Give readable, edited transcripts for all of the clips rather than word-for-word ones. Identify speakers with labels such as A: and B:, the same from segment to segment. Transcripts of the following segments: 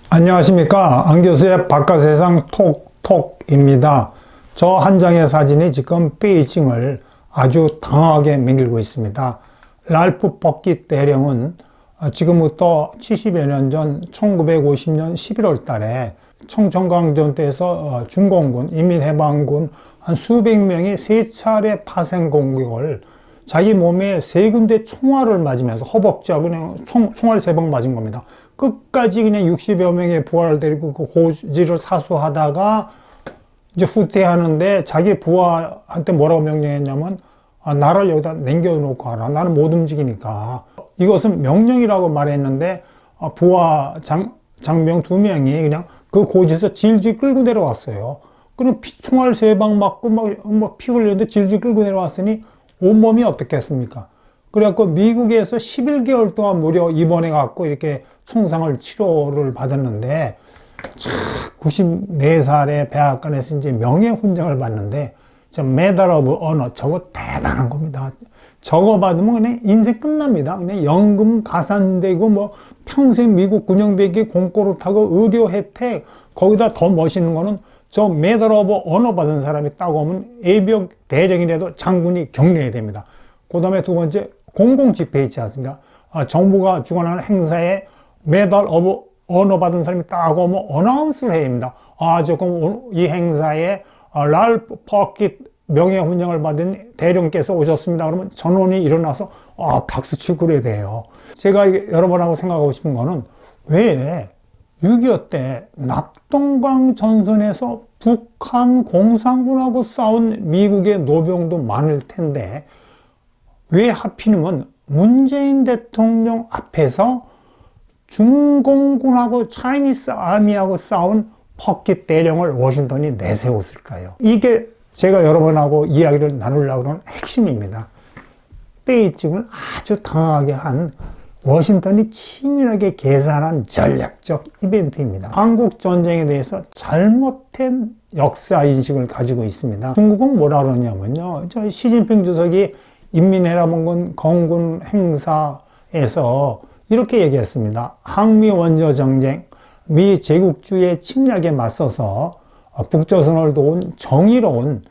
A: 안녕하십니까. 안교수의 바깥세상 톡톡입니다. 저 한 장의 사진이 지금 베이징을 아주 당황하게 만들고 있습니다. 랄프 버킷 대령은 지금부터 70여 년 전 1950년 11월 달에 청천강전투에서 중공군, 인민해방군 한 수백 명이 세 차례 파생 공격을 자기 몸에 세 군데 총알을 맞으면서 허벅지하고 그냥 총알 세 방 맞은 겁니다. 끝까지 그냥 60여 명의 부하를 데리고 그 고지를 사수하다가 이제 후퇴하는데 자기 부하한테 뭐라고 명령했냐면 나를 여기다 남겨놓고 하라. 나는 못 움직이니까. 이것은 명령이라고 말했는데 부하 장병 2명이 그냥 그 고지에서 질질 끌고 내려왔어요. 그럼 총알 3방 맞고 막 피 흘렸는데 질질 끌고 내려왔으니 온몸이 어떻겠습니까? 그래갖고 미국에서 11개월 동안 무려 입원해갖고 이렇게 총상을 치료를 받았는데 94살에 백악관에서 이제 명예훈장을 받는데 메달 오브 어너 저거 대단한 겁니다. 저거 받으면 그냥 인생 끝납니다. 그냥 연금 가산되고 뭐 평생 미국 군용비행기 공짜로 타고 의료 혜택 거기다 더 멋있는 거는 저 메달 오브 어너 받은 사람이 따고 오면 예비역 대령이라도 장군이 격려해야 됩니다. 그 다음에 두 번째 공공집회 있지 않습니까? 정부가 주관하는 행사에 메달 오브 어너 받은 사람이 따고 오면 어나운스를 해야 됩니다. 조금 이 행사에 랄프 버킷 명예훈장을 받은 대령께서 오셨습니다. 그러면 전원이 일어나서 박수치고 그래야 돼요. 제가 여러 번 하고 생각하고 싶은 거는 왜 6.25 때 낙동강 전선에서 북한 공산군하고 싸운 미국의 노병도 많을 텐데 왜 하필이면 문재인 대통령 앞에서 중공군하고 차이니스 아미하고 싸운 버킷 대령을 워싱턴이 내세웠을까요? 이게 제가 여러 번 하고 이야기를 나누려고 하는 핵심입니다. 베이징을 아주 당황하게 한 워싱턴이 치밀하게 계산한 전략적 이벤트입니다. 한국 전쟁에 대해서 잘못된 역사 인식을 가지고 있습니다. 중국은 뭐라 그러냐면요. 시진핑 주석이 인민해방군 건군 행사에서 이렇게 얘기했습니다. 항미 원조 정쟁, 미 제국주의의 침략에 맞서서 북조선을 도운 정의로운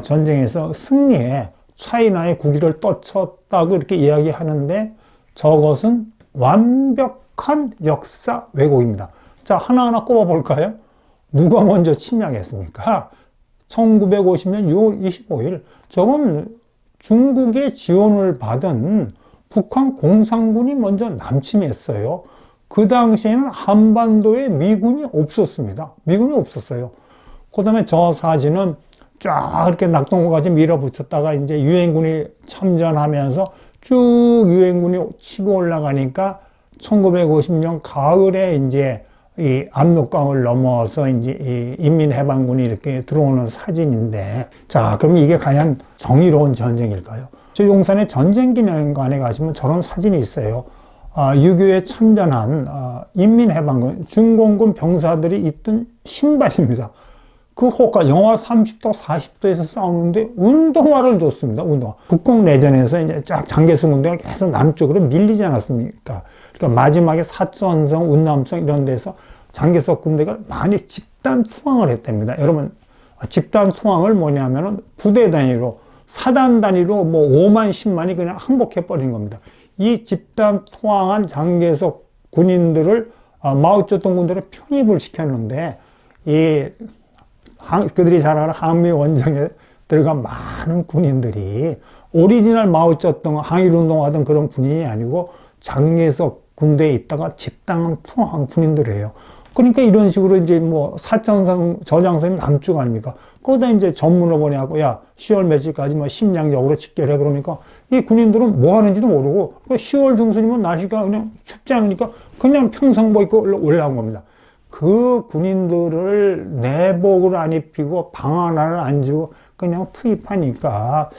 A: 전쟁에서 승리해 차이나의 국위를 떨쳤다고 이렇게 이야기하는데 저것은 완벽한 역사 왜곡입니다. 자, 하나하나 꼽아볼까요? 누가 먼저 침략했습니까? 1950년 6월 25일 저건 중국의 지원을 받은 북한 공산군이 먼저 남침했어요. 그 당시에는 한반도에 미군이 없었습니다. 미군이 없었어요. 그 다음에 저 사진은 쫙 이렇게 낙동강까지 밀어붙였다가 이제 유엔군이 참전하면서 쭉 유엔군이 치고 올라가니까 1950년 가을에 이제 이 압록강을 넘어서 이제 이 인민해방군이 이렇게 들어오는 사진인데, 자, 그럼 이게 과연 정의로운 전쟁일까요? 저 용산의 전쟁기념관에 가시면 저런 사진이 있어요. 6.25에 참전한 인민해방군 중공군 병사들이 입던 신발입니다. 그 호가 영하 30도, 40도에서 싸우는데 운동화를 줬습니다. 운동화. 국공내전에서 이제 쫙 장개성 군대가 계속 남쪽으로 밀리지 않았습니까? 그러니까 마지막에 사천성, 운남성 이런 데서 장개석 군대가 많이 집단 투항을 했답니다. 여러분, 집단 투항을 뭐냐면은 부대 단위로, 사단 단위로 뭐 5만, 10만이 그냥 항복해버린 겁니다. 이 집단 투항한 장개석 군인들을 마오쩌둥 군대로 편입을 시켰는데 그들이 잘 아는 항미 원정에 들어간 많은 군인들이 오리지널 마오쩌둥 항일운동하던 그런 군인이 아니고 장개석 군대에 있다가 집단 투항한 군인들이에요. 그러니까 이런 식으로 이제 뭐 사천성 저장성이 남쪽 아닙니까? 거기다 이제 전문을 보내고 10월 며칠까지 뭐 심양역으로 집결해 그러니까 이 군인들은 뭐 하는지도 모르고 10월 중순이면 날씨가 그냥 춥지 않으니까 그냥 평상복 입고 올라온 겁니다. 그 군인들을 내복을 안 입히고 방 하나를 안 주고 그냥 투입하니까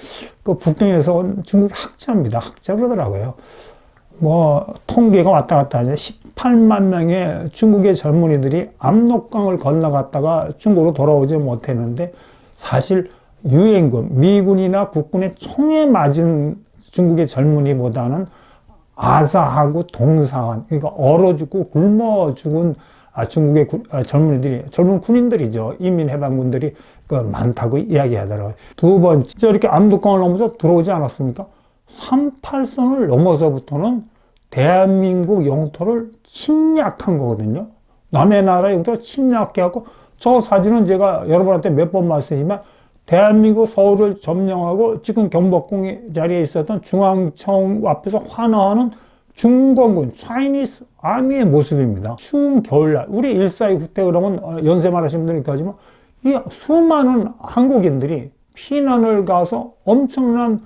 A: 그 북경에서 온 중국 학자입니다. 학자 그러더라고요. 뭐 통계가 왔다 갔다 하죠. 18만 명의 중국의 젊은이들이 압록강을 건너갔다가 중국으로 돌아오지 못했는데 사실 유엔군, 미군이나 국군의 총에 맞은 중국의 젊은이보다는 아사하고 동사한, 그러니까 얼어 죽고 굶어 죽은 중국의 젊은 군인들이죠. 인민해방군들이 많다고 이야기하더라고요. 두 번째, 이렇게 압록강을 넘어서 들어오지 않았습니까? 38선을 넘어서부터는 대한민국 영토를 침략한 거거든요. 남의 나라 영토를 침략해갖고, 저 사진은 제가 여러분한테 몇 번 말씀드리지만, 대한민국 서울을 점령하고 지금 경복궁 자리에 있었던 중앙청 앞에서 환호하는 중공군, 차이니스 아미의 모습입니다. 추운 겨울날, 우리 142 때 그러면 연세 많으신 분들이 가지만, 이 수많은 한국인들이 피난을 가서 엄청난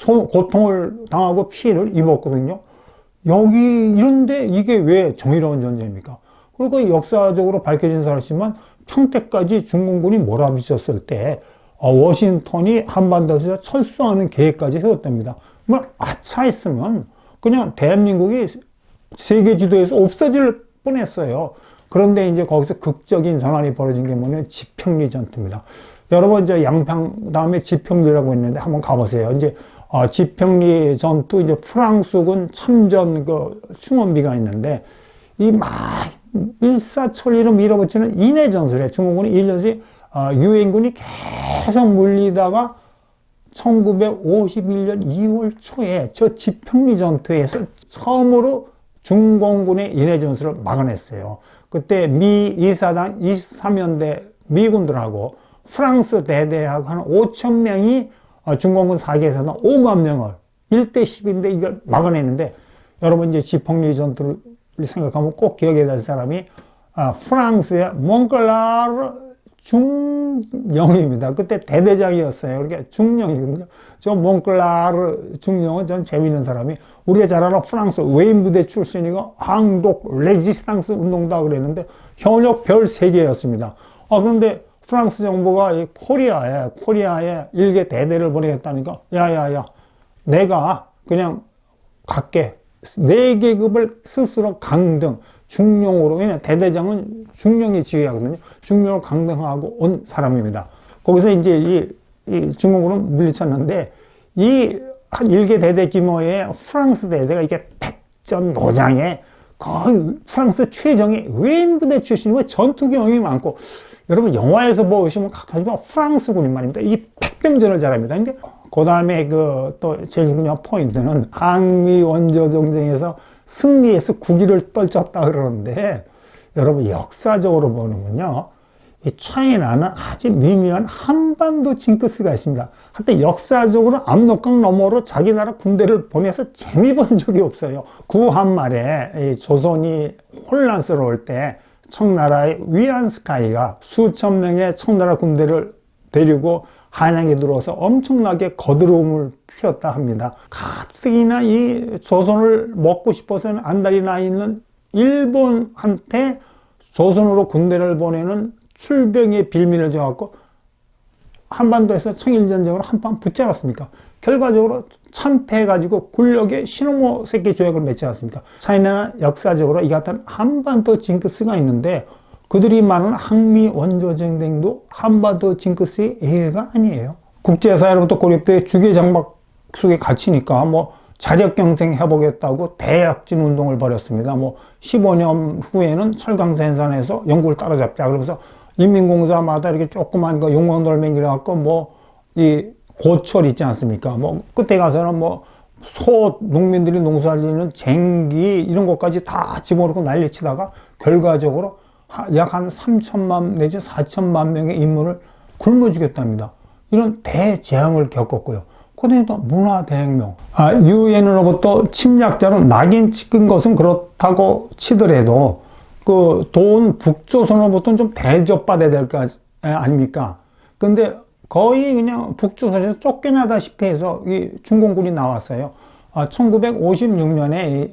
A: 고통을 당하고 피해를 입었거든요. 여기 이런데 이게 왜 정의로운 전쟁입니까? 그리고 역사적으로 밝혀진 사실이지만 평택까지 중공군이 몰아붙였을 때 워싱턴이 한반도에서 철수하는 계획까지 세웠답니다. 뭐 아차했으면 그냥 대한민국이 세계 지도에서 없어질 뻔했어요. 그런데 이제 거기서 극적인 전환이 벌어진 게 뭐냐면 지평리 전투입니다. 여러분 이제 양평 다음에 지평리라고 있는데 한번 가보세요. 이제 지평리 전투, 이제 프랑스군 참전 충원비가 있는데 이 막 일사천리로 밀어붙이는 인해전술에 중국군이 이 전술이 유엔군이 계속 물리다가 1951년 2월 초에 저 지평리 전투에서 처음으로 중공군의 인해전술을 막아냈어요. 그때 미 2사단 23연대 미군들하고 프랑스 대대하고 한 5천 명이 중공군 4개에서는 5만 명을 1대 10인데 이걸 막아내는데, 여러분 이제 지평리 전투를 생각하면 꼭 기억해야 될 사람이 프랑스의 몽클라르 중령입니다. 그때 대대장이었어요. 그러니까 중령이거든요. 저 몽클라르 중령은 전 재미있는 사람이, 우리가 잘 아는 프랑스 웨인 부대 출신이고 항독 레지스탕스 운동다 그랬는데 현역 별 3개였습니다. 그런데 프랑스 정부가 이 코리아에 일개 대대를 보내겠다니까, 야야야, 내가 그냥 갈게. 4계급을 스스로 강등, 중령으로, 왜냐면 대대장은 중령이 지휘하거든요. 중령을 강등하고 온 사람입니다. 거기서 이제 이 중공군은 물리쳤는데, 한 1개 대대 규모의 프랑스 대대가 이게 백전노장에 거의 프랑스 최정의 외인 부대 출신이고 전투 경험이 많고, 여러분 영화에서 보시면 하지만 프랑스군인 말입니다. 이 백병전을 잘합니다. 근데 그 다음에 또 제일 중요한 포인트는 항미 원조 전쟁에서 승리해서 국위를 떨쳤다 그러는데, 여러분 역사적으로 보면요, 이 차이나는 아주 미묘한 한반도 징크스가 있습니다. 하여튼 역사적으로 압록강 너머로 자기 나라 군대를 보내서 재미 본 적이 없어요. 구한말에 조선이 혼란스러울 때 청나라의 위안스카이가 수천 명의 청나라 군대를 데리고 한양에 들어와서 엄청나게 거드름을 피웠다 합니다. 가뜩이나 이 조선을 먹고 싶어서는 안달이 나 있는 일본한테 조선으로 군대를 보내는 출병의 빌미를 줘갖고 한반도에서 청일전쟁으로 한판 붙지 않았습니까? 결과적으로 참패해가지고 굴력의 시노모세키 조약을 맺지 않았습니까? 차이나는 역사적으로 이 같은 한반도 징크스가 있는데, 그들이 말하는 항미 원조전쟁도 한반도 징크스의 예외가 아니에요. 국제사회로부터 고립돼 주계장막 속에 갇히니까 자력경생 해보겠다고 대약진 운동을 벌였습니다. 15년 후에는 철강센산에서 영국을 따라잡자 그러면서 인민공사마다 이렇게 조그만 용광돌멩이를 갖고 이 고철 있지 않습니까? 끝에 가서는 소 농민들이 농사짓는 쟁기 이런 것까지 다 집어넣고 난리치다가 결과적으로 약 한 3천만 내지 4천만 명의 인문을 굶어 죽였답니다. 이런 대재앙을 겪었고요. 그다음에 또 문화대혁명. 유엔으로부터 침략자로 낙인 찍은 것은 그렇다고 치더라도 돈 북조선으로부터는 좀 대접받아야 될 거 아닙니까? 근데 거의 그냥 북조선에서 쫓겨나다시피 해서 이 중공군이 나왔어요. 1956년에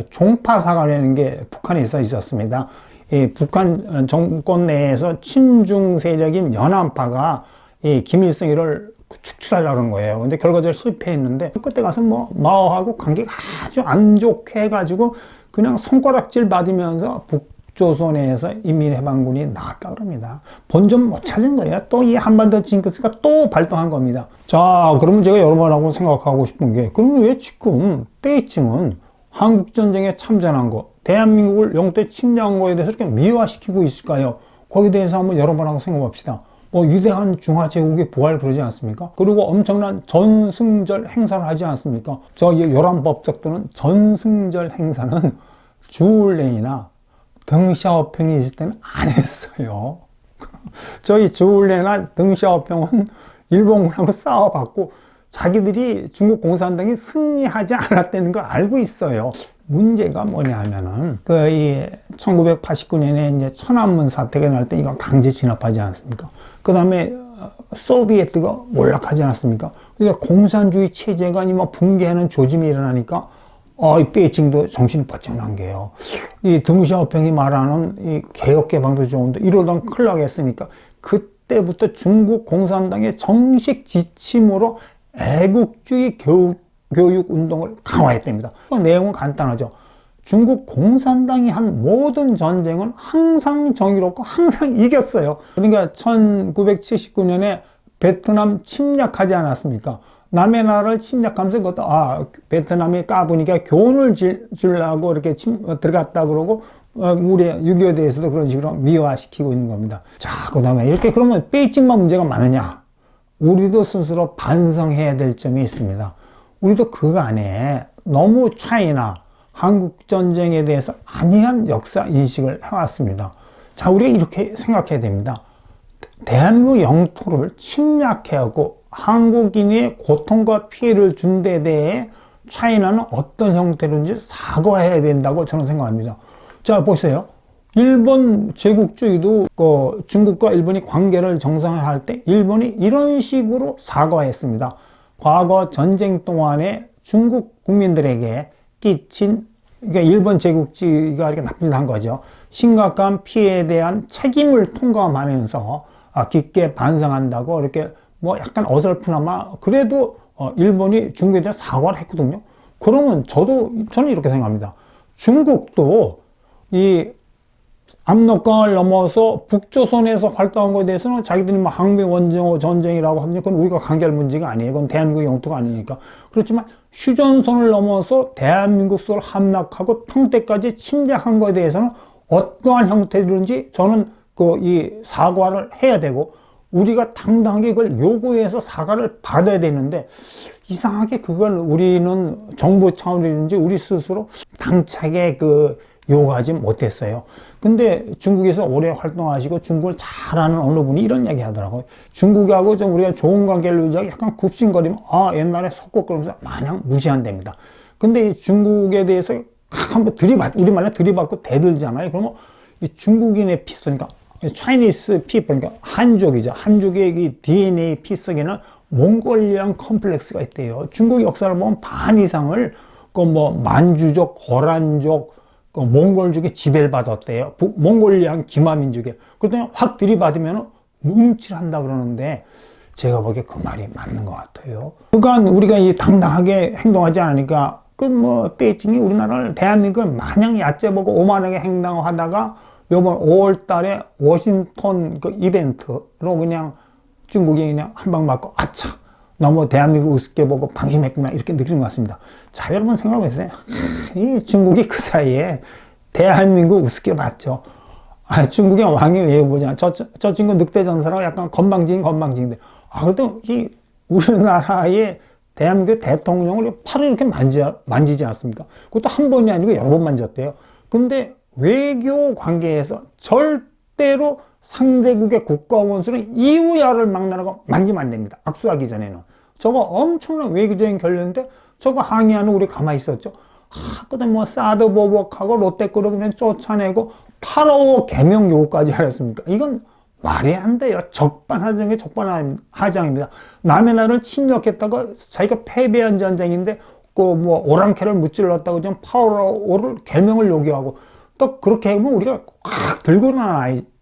A: 종파사관이라는 게 북한에 있었습니다. 이 북한 정권 내에서 친중 세력인 연안파가 이 김일성이를 축출하려고 한 거예요. 근데 결과적으로 실패했는데, 그때 가서 마오하고 관계가 아주 안 좋게 해가지고 그냥 손가락질 받으면서 북조선에서 인민해방군이 나왔다 그럽니다. 본전 못 찾은 거예요. 또 이 한반도 징크스가 또 발동한 겁니다. 자, 그러면 제가 여러분하고 생각하고 싶은 게, 그러면 왜 지금 베이징은 한국전쟁에 참전한 거, 대한민국을 영토에 침략한 거에 대해서 이렇게 미화시키고 있을까요? 거기에 대해서 한번 여러분하고 생각해봅시다. 뭐 위대한 중화제국의 부활 그러지 않습니까? 그리고 엄청난 전승절 행사를 하지 않습니까? 저 요란법석도는 전승절 행사는 주울레이나 덩샤오평이 있을 때는 안 했어요. 저희 주울레나 덩샤오평은 일본군하고 싸워봤고 자기들이 중국 공산당이 승리하지 않았다는 걸 알고 있어요. 문제가 뭐냐면은 이 1989년에 이제 천안문 사태가 날 때 이거 강제 진압하지 않았습니까? 그 다음에 소비에트가 몰락하지 않았습니까? 그러니까 공산주의 체제가 막 붕괴하는 조짐이 일어나니까 이 베이징도 정신이 바짝 난 게요. 이 덩샤오평이 말하는 이 개혁 개방도 좋은데 이러다가 큰일 나겠으니까 그때부터 중국 공산당의 정식 지침으로 애국주의 교육 운동을 강화했답니다. 그 내용은 간단하죠. 중국 공산당이 한 모든 전쟁은 항상 정의롭고 항상 이겼어요. 그러니까 1979년에 베트남 침략하지 않았습니까? 남의 나라를 침략하면서 그것도 베트남이 까부니까 교훈을 주려고 이렇게 들어갔다 그러고 우리 6.25 대해서도 그런 식으로 미화시키고 있는 겁니다. 자, 그 다음에 이렇게 그러면 베이징만 문제가 많으냐? 우리도 스스로 반성해야 될 점이 있습니다. 우리도 그거 안에 너무 차이나 한국 전쟁에 대해서 안이한 역사 인식을 해왔습니다. 자, 우리가 이렇게 생각해야 됩니다. 대한민국 영토를 침략해하고 한국인의 고통과 피해를 준 데 대해 차이나는 어떤 형태로든지 사과해야 된다고 저는 생각합니다. 자, 보세요. 일본 제국주의도 중국과 일본이 관계를 정상화할 때 일본이 이런 식으로 사과했습니다. 과거 전쟁 동안에 중국 국민들에게 끼친, 그러니까 일본 제국주의가 이렇게 나쁜 짓 한 거죠. 심각한 피해에 대한 책임을 통감하면서 깊게 반성한다고 이렇게 뭐 약간 어설프나마 그래도 일본이 중국에 대해 사과를 했거든요. 그러면 저는 이렇게 생각합니다. 중국도 이 압록강을 넘어서 북조선에서 활동한 것에 대해서는 자기들이 뭐 항미 원조 전쟁이라고 하면 그건 우리가 관계할 문제가 아니에요. 그건 대한민국 영토가 아니니까. 그렇지만 휴전선을 넘어서 대한민국 속을 함락하고 평택까지 침략한 것에 대해서는 어떠한 형태든지 저는 이 사과를 해야 되고 우리가 당당하게 그걸 요구해서 사과를 받아야 되는데 이상하게 그걸 우리는 정부 차원이든지 우리 스스로 당차게 요구하지 못했어요. 근데 중국에서 오래 활동하시고 중국을 잘 아는 어느 분이 이런 이야기 하더라고요. 중국하고 좀 우리가 좋은 관계를 유지하고 약간 굽신거리면 옛날에 속국그러면서 마냥 무시한답니다. 근데 중국에 대해서 한번 우리말로 들이받고 대들잖아요. 그러면 이 중국인의 피 속이니까 Chinese people, 그러니까 한족이죠. 한족의 이 DNA 피 속에는 몽골리안 컴플렉스가 있대요. 중국 역사를 보면 반 이상을 만주족, 고란족, 몽골족에 지배를 받았대요. 몽골리안 기마민족에. 그랬더니 확 들이받으면 움찔한다 그러는데 제가 보기에 그 말이 맞는 것 같아요. 그간 우리가 당당하게 행동하지 않으니까 베이징이 우리나라를 대한민국을 마냥 얕잡고 오만하게 행동하다가 이번 5월 달에 워싱턴 이벤트로 그냥 중국이 그냥 한 방 맞고 아차 너무 대한민국 우습게 보고 방심했구나 이렇게 느끼는 것 같습니다. 자, 여러분 생각해보세요. 이 중국이 그 사이에 대한민국 우습게 봤죠. 중국의 왕이 왜 보자. 저 친구 늑대 전사라고 약간 건방진데. 그래도 이 우리나라의 대한민국 대통령을 팔을 이렇게 만지지 않습니까? 그것도 한 번이 아니고 여러 번 만졌대요. 근데 외교 관계에서 절대로 상대국의 국가원수는 이유야를 막나라고 만지면 안 됩니다. 악수하기 전에는. 저거 엄청난 외교적인 결론인데 저거 항의하는 우리 가만히 있었죠. 그다음 사드 보복하고 롯데그룹 그냥 쫓아내고 8.25 개명 요구까지 하였습니까? 이건 말이 안 돼요. 적반하장의 적반하장입니다. 남의 나라를 침략했다가 자기가 패배한 전쟁인데 오랑캐를 무찔렀다고 좀 8.25를 개명을 요구하고 또 그렇게 하면 우리가 확 들고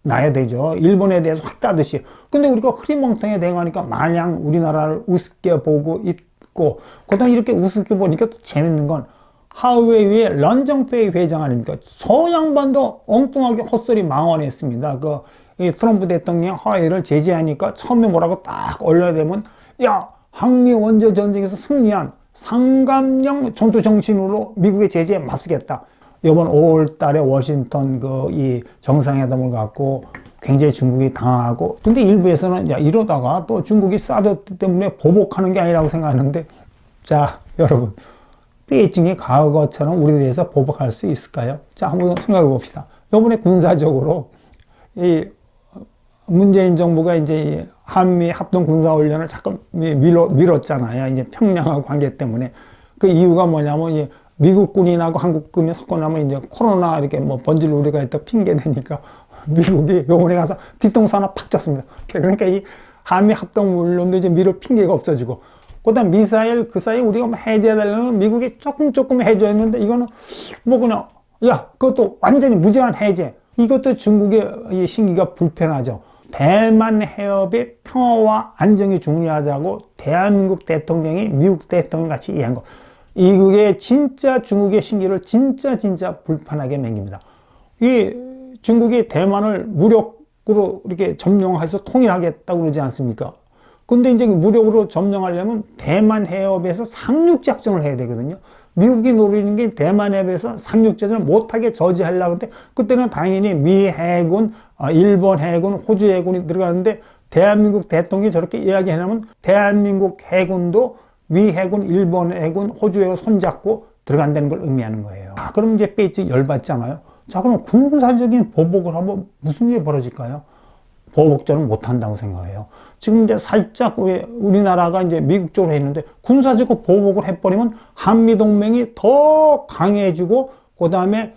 A: 나야 되죠. 일본에 대해서 확 따듯이. 근데 우리가 흐리멍텅하게 대응하니까 마냥 우리나라를 우습게 보고 있고, 그다음 이렇게 우습게 보니까 또 재밌는 건 하웨이의 런정페이 회장 아닙니까? 서양반도 엉뚱하게 헛소리 망언했습니다. 이 트럼프 대통령이 하웨이를 제재하니까 처음에 뭐라고 딱 올려야 되면, 야, 항미 원조 전쟁에서 승리한 상감령 전투 정신으로 미국의 제재에 맞서겠다. 이번 5월 달에 워싱턴 이 정상회담을 갖고 굉장히 중국이 당하고, 근데 일부에서는 야, 이러다가 또 중국이 사드 때문에 보복하는 게 아니라고 생각하는데, 자, 여러분, 베이징이 과거처럼 우리에 대해서 보복할 수 있을까요? 자, 한번 생각해 봅시다. 이번에 군사적으로 이 문재인 정부가 이제 한미 합동 군사훈련을 잠깐 미뤘잖아요. 이제 평양하고 관계 때문에. 그 이유가 뭐냐면, 이 미국군인하고 한국군이 섞고 나면 이제 코로나 이렇게 뭐 번질 우려가 있다 핑계 대니까 미국이 요번에 가서 뒤통수 하나 팍 쳤습니다. 그러니까 이 한미 합동훈련도 이제 미룰 핑계가 없어지고, 그 다음 미사일 그 사이에 우리가 뭐 해제해달라면 미국이 조금 해제했는데, 이거는 뭐 그냥, 야, 그것도 완전히 무제한 해제. 이것도 중국의 이 신기가 불편하죠. 대만 해협의 평화와 안정이 중요하다고 대한민국 대통령이 미국 대통령 같이 이해한 거. 이게 진짜 중국의 신기를 진짜 불편하게 맹깁니다. 이 중국이 대만을 무력으로 이렇게 점령해서 통일하겠다고 그러지 않습니까? 근데 이제 무력으로 점령하려면 대만 해협에서 상륙작전을 해야 되거든요. 미국이 노리는 게 대만 해협에서 상륙작전을 못하게 저지하려고 하는데, 그때는 당연히 미 해군, 일본 해군, 호주 해군이 들어가는데, 대한민국 대통령이 저렇게 이야기하면 대한민국 해군도 미 해군, 일본 해군, 호주 해군 손잡고 들어간다는 걸 의미하는 거예요. 그럼 이제 베이징 열받잖아요. 자, 그럼 군사적인 보복을 하면 무슨 일이 벌어질까요? 보복전은 못한다고 생각해요. 지금 이제 살짝 우리나라가 이제 미국 쪽으로 했는데, 군사적으로 보복을 해버리면 한미동맹이 더 강해지고, 그 다음에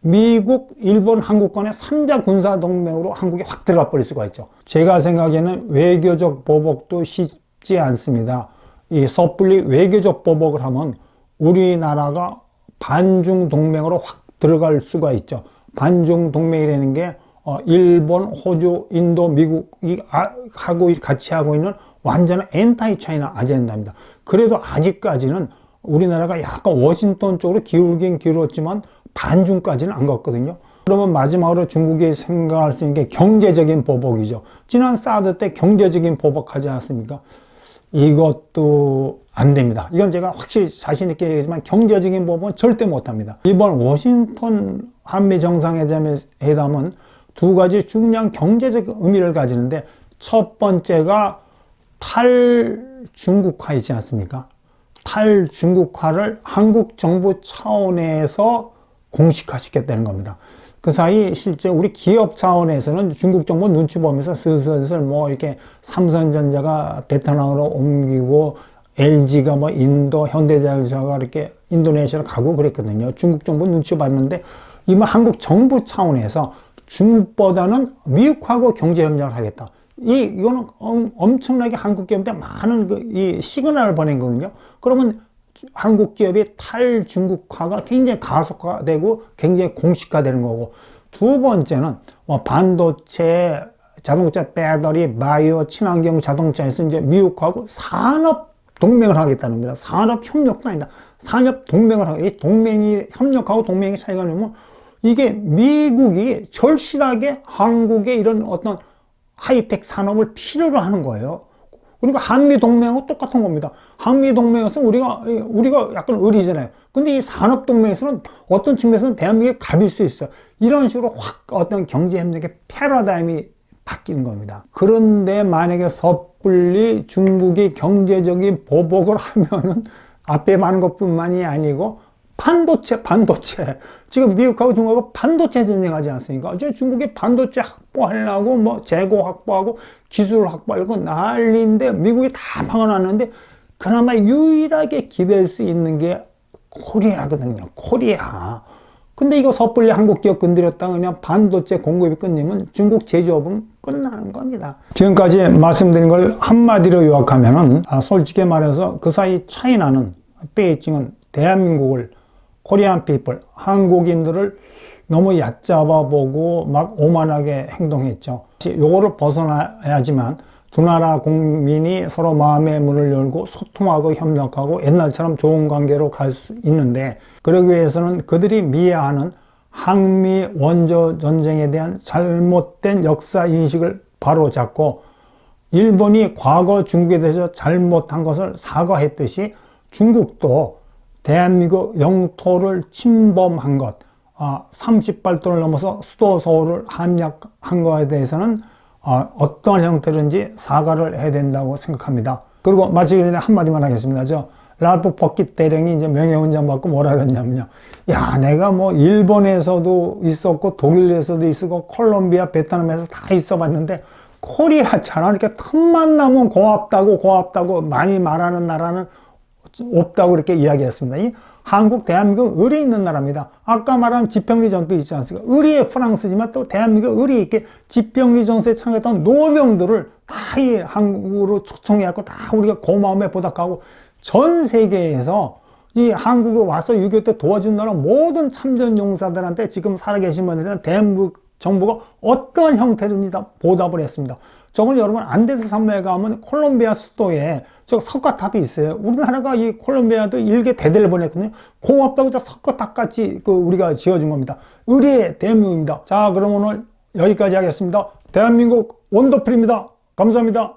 A: 미국, 일본, 한국 간의 3자 군사동맹으로 한국이 확 들어가 버릴 수가 있죠. 제가 생각에는 외교적 보복도 쉽지 않습니다. 이 섣불리 외교적 보복을 하면 우리나라가 반중 동맹으로 확 들어갈 수가 있죠. 반중 동맹이라는 게 일본, 호주, 인도, 미국이 같이 하고 있는 완전한 엔타이 차이나 아젠다입니다. 그래도 아직까지는 우리나라가 약간 워싱턴 쪽으로 기울긴 기울었지만 반중까지는 안 갔거든요. 그러면 마지막으로 중국이 생각할 수 있는 게 경제적인 보복이죠. 지난 사드 때 경제적인 보복하지 않았습니까? 이것도 안 됩니다. 이건 제가 확실히 자신 있게 얘기하지만 경제적인 보복은 절대 못 합니다. 이번 워싱턴 한미 정상회담은 두 가지 중요한 경제적 의미를 가지는데, 첫 번째가 탈중국화이지 않습니까? 탈중국화를 한국 정부 차원에서 공식화시켰다는 겁니다. 그 사이 실제 우리 기업 차원에서는 중국 정부 눈치 보면서 슬슬 뭐 이렇게 삼성전자가 베트남으로 옮기고, LG가 뭐 인도, 현대자동차가 이렇게 인도네시아로 가고 그랬거든요. 중국 정부 눈치 봤는데, 이번 한국 정부 차원에서 중국보다는 미국하고 경제협력을 하겠다. 이거는 엄청나게 한국 기업한테 많은 이 시그널을 보낸 거거든요. 그러면 한국 기업의 탈중국화가 굉장히 가속화되고 굉장히 공식화되는 거고, 두 번째는 반도체, 자동차 배터리, 바이오, 친환경 자동차에서 이제 미국하고 산업 동맹을 하겠다는 겁니다. 산업 협력도 아니다. 산업 동맹을 하고, 이 동맹이 협력하고 동맹의 차이가 뭐냐면, 이게 미국이 절실하게 한국의 이런 어떤 하이텍 산업을 필요로 하는 거예요. 그러니까 한미동맹하고 똑같은 겁니다. 한미동맹에서 우리가 약간 의리잖아요. 근데 이 산업동맹에서는 어떤 측면에서는 대한민국의 갑일 수 있어요. 이런 식으로 확 어떤 경제협력의 패러다임이 바뀌는 겁니다. 그런데 만약에 섣불리 중국이 경제적인 보복을 하면은 앞에 많은 것뿐만이 아니고 반도체. 지금 미국하고 중국하고 반도체 전쟁하지 않습니까? 이제 중국이 반도체 확보하려고 뭐 재고 확보하고 기술 확보하고 난리인데, 미국이 다 막아놨는데 그나마 유일하게 기댈 수 있는 게 코리아거든요. 코리아. 근데 이거 섣불리 한국 기업 건드렸다가 그냥 반도체 공급이 끊기면 중국 제조업은 끝나는 겁니다. 지금까지 말씀드린 걸 한마디로 요약하면은, 솔직히 말해서 그 사이 차이나는 베이징은 대한민국을, 코리안 피플, 한국인들을 너무 얕잡아 보고 막 오만하게 행동했죠. 요거를 벗어나야지만 두 나라 국민이 서로 마음의 문을 열고 소통하고 협력하고 옛날처럼 좋은 관계로 갈 수 있는데, 그러기 위해서는 그들이 미해하는 한미 원조 전쟁에 대한 잘못된 역사 인식을 바로잡고, 일본이 과거 중국에 대해서 잘못한 것을 사과했듯이 중국도 대한민국 영토를 침범한 것, 30발도를 넘어서 수도 서울을 함락한 것에 대해서는 어떤 형태든지 사과를 해야 된다고 생각합니다. 그리고 마치기 전에 한마디만 하겠습니다. 랄프 퍼킷 대령이 이제 명예훈장 받고 뭐라 그랬냐면요. 야, 내가 뭐 일본에서도 있었고 독일에서도 있었고 콜롬비아, 베트남에서 다 있어 봤는데 코리아처럼 이렇게 틈만 나면 고맙다고 많이 말하는 나라는 없다고 이렇게 이야기했습니다. 이 한국, 대한민국 을이 있는 나라입니다. 아까 말한 지평리 전투 있지 않습니까? 을이 프랑스지만 또 대한민국 을이 이렇게 지평리 전투에 참가했던 노병들을 다 이 한국으로 초청해갖고 다 우리가 고마움에 보답하고 전 세계에서 이 한국에 와서 6.25 때 도와준 나라 모든 참전 용사들한테 지금 살아계신 분들은 대한민국 정부가 어떤 형태든지 다 보답을 했습니다. 저건 여러분 안데스 산맥에 가면 콜롬비아 수도에 저 석가탑이 있어요. 우리나라가 이 콜롬비아도 일개 대대를 보냈거든요. 고맙다고 저 석가탑같이 우리가 지어준 겁니다. 의리의 대한민국입니다. 자, 그럼 오늘 여기까지 하겠습니다. 대한민국 원더풀입니다. 감사합니다.